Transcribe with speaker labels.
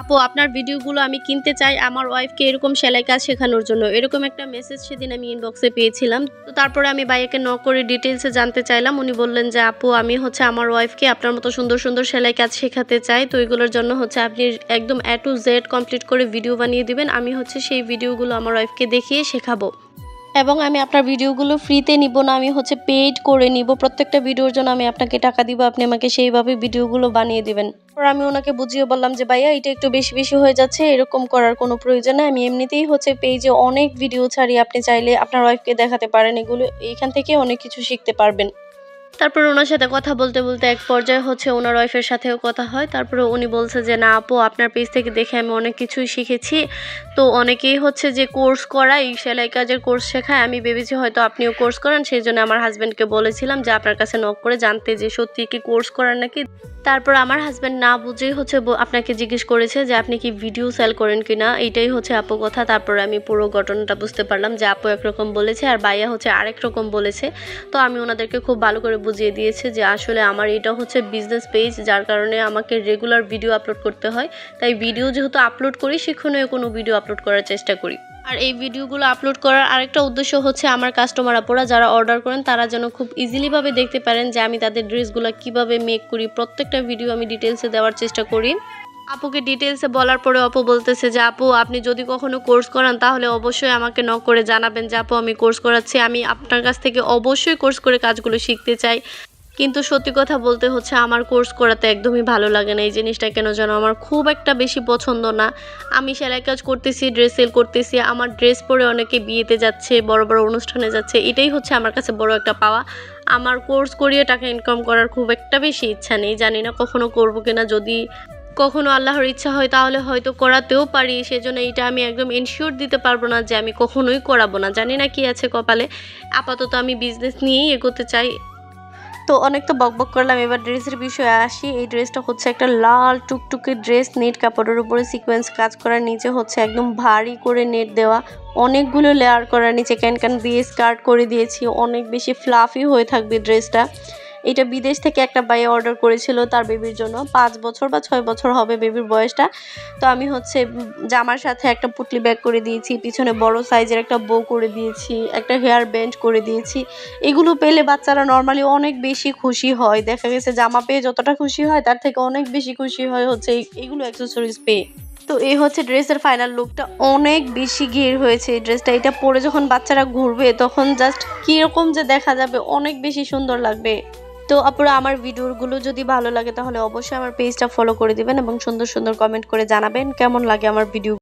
Speaker 1: আপু আপনার ভিডিওগুলো আমি কিনতে চাই আমার ওয়াইফকে এরকম সেলাই কাজ শেখানোর জন্য। এরকম একটা মেসেজ সেদিন আমি ইনবক্সে পেয়েছিলাম। তো তারপরে আমি ভাইয়াকে নক করে ডিটেইলসে জানতে চাইলাম। উনি বললেন যে আপু আমি আমার ওয়াইফকে আপনার মতো সুন্দর, সুন্দর সেলাই কাজ শেখাতে চাই। তো এগুলোর জন্য আপনি একদম A to Z কমপ্লিট করে ভিডিও বানিয়ে দিবেন। আমি সেই ভিডিওগুলো আমার ওয়াইফকে দেখিয়ে শেখাবো। এবং আমি আপনার ভিডিওগুলো ফ্রিতে নিব না, আমি পেইড করে নিব। প্রত্যেকটা ভিডিওর জন্য আমি আপনাকে টাকা দিব, আপনি আমাকে সেইভাবে ভিডিওগুলো বানিয়ে দিবেন। পরে আমি ওনাকে বুঝিয়ে বললাম যে ভাইয়া এটা একটু বেশি বেশি হয়ে যাচ্ছে, এরকম করার কোনো প্রয়োজন নেই। আমি এমনিতেই পেজে অনেক ভিডিও ছাড়ি, আপনি চাইলে আপনার ওয়াইফকে দেখাতে পারেন, এগুলো এইখান থেকে অনেক কিছু শিখতে পারবেন। তারপর ওনার সাথে কথা বলতে বলতে এক পর্যায়ে ওনার ওয়াইফের সাথেও কথা হয়। তারপরে উনি বলছে যে না আপু আপনার পেজ থেকে দেখে আমি অনেক কিছুই শিখেছি। তো অনেকেই যে কোর্স করায়, সেলাই কাজের কোর্স শেখায়, আমি ভেবেছি হয়তো আপনিও কোর্স করান। সেই জন্য আমার হাজব্যান্ডকে বলেছিলাম যে আপনার কাছে নক করে জানতে যে সত্যি কি কোর্স করার নাকি। তারপর আমার হাজব্যান্ড না বুঝেই আপনাকে জিজ্ঞেস করেছে যে আপনি কি ভিডিও সেল করেন কিনা, এইটাই আপু কথা। তারপরে আমি পুরো ঘটনাটা বুঝতে পারলাম যে আপু একরকম বলেছে আর ভাইয়া আরেক রকম বলেছে। তো আমি ওনাদেরকে খুব ভালো করে বুঝিয়ে দিয়েছি যে আসলে আমার এটা বিজনেস পেজ, যার কারণে আমাকে রেগুলার ভিডিও আপলোড করতে হয়। তাই ভিডিও যেহেতু আপলোড করি, শিক্ষণীয় কোনো ভিডিও আপলোড করার চেষ্টা করি। আর এই ভিডিওগুলো আপলোড করার আরেকটা উদ্দেশ্য আমার কাস্টমার আপুরা যারা অর্ডার করেন তারা যেন খুব ইজিলিভাবে দেখতে পারেন যে আমি তাদের ড্রেসগুলো কিভাবে মেক করি। প্রত্যেকটা ভিডিও আমি ডিটেলসে দেওয়ার চেষ্টা করি। আপুকে ডিটেলসে বলার পরে আপু বলতেছে যে আপু আপনি যদি কখনো কোর্স করান তাহলে অবশ্যই আমাকে নক করে জানাবেন যে আপু আমি কোর্স করাচ্ছি, আমি আপনার কাছ থেকে অবশ্যই কোর্স করে কাজগুলো শিখতে চাই। কিন্তু সত্যি কথা বলতে আমার কোর্স করাতে একদমই ভালো লাগে না। এই জিনিসটা কেন যেন আমার খুব একটা বেশি পছন্দ না। আমি সেলাই কাজ করতেছি, ড্রেস সেল করতেছি, আমার ড্রেস পরে অনেকে বিয়েতে যাচ্ছে, বড় বড় অনুষ্ঠানে যাচ্ছে, এটাই আমার কাছে বড় একটা পাওয়া। আমার কোর্স করিয়ে টাকা ইনকাম করার খুব একটা বেশি ইচ্ছা নেই। জানি না কখনো করবো কিনা, যদি কখনো আল্লাহর ইচ্ছা হয় তাহলে হয়তো করাতেও পারি। সেজন্য এটা আমি একদম এনশিওর দিতে পারবো না যে আমি কখনোই করাবো না। জানি না কি আছে কপালে। আপাতত আমি বিজনেস নিয়েই এগোতে চাই। তো অনেক তো বকবক করলাম, এবার ড্রেসের বিষয়ে আসি। এই ড্রেসটা একটা লাল টুকটুকে ড্রেস, নেট কাপড়ের উপরে সিকোয়েন্স কাজ করা, নিচে একদম ভারী করে নেট দেওয়া, অনেকগুলো লেয়ার করা, নিচে ক্যান দিয়ে স্কার্ট করে দিয়েছি। অনেক বেশি ফ্লাফি হয়ে থাকবে ড্রেসটা। এটা বিদেশ থেকে একটা ভাই অর্ডার করেছিল তার বেবির জন্য। 5 বছর বা 6 বছর হবে বেবির বয়সটা। তো আমি জামার সাথে একটা পুটলি ব্যাগ করে দিয়েছি, পিছনে বড় সাইজের একটা বো করে দিয়েছি, একটা হেয়ার ব্যান্ড করে দিয়েছি। এগুলো পেলে বাচ্চারা নর্মালি অনেক বেশি খুশি হয়। দেখা গেছে জামা পেয়ে যতটা খুশি হয় তার থেকে অনেক বেশি খুশি হয় এইগুলো অ্যাক্সেসরিজ পেয়ে। তো এই ড্রেসের ফাইনাল লুকটা। অনেক বেশি ঘের হয়েছে এই ড্রেসটা। এটা পরে যখন বাচ্চারা ঘুরবে তখন জাস্ট কিরকম যে দেখা যাবে, অনেক বেশি সুন্দর লাগবে। তো আপুরা আমার ভিডিওগুলো যদি ভালো লাগে তাহলে অবশ্যই আমার পেজটা ফলো করে দিবেন এবং সুন্দর সুন্দর কমেন্ট করে জানাবেন কেমন লাগে আমার ভিডিও।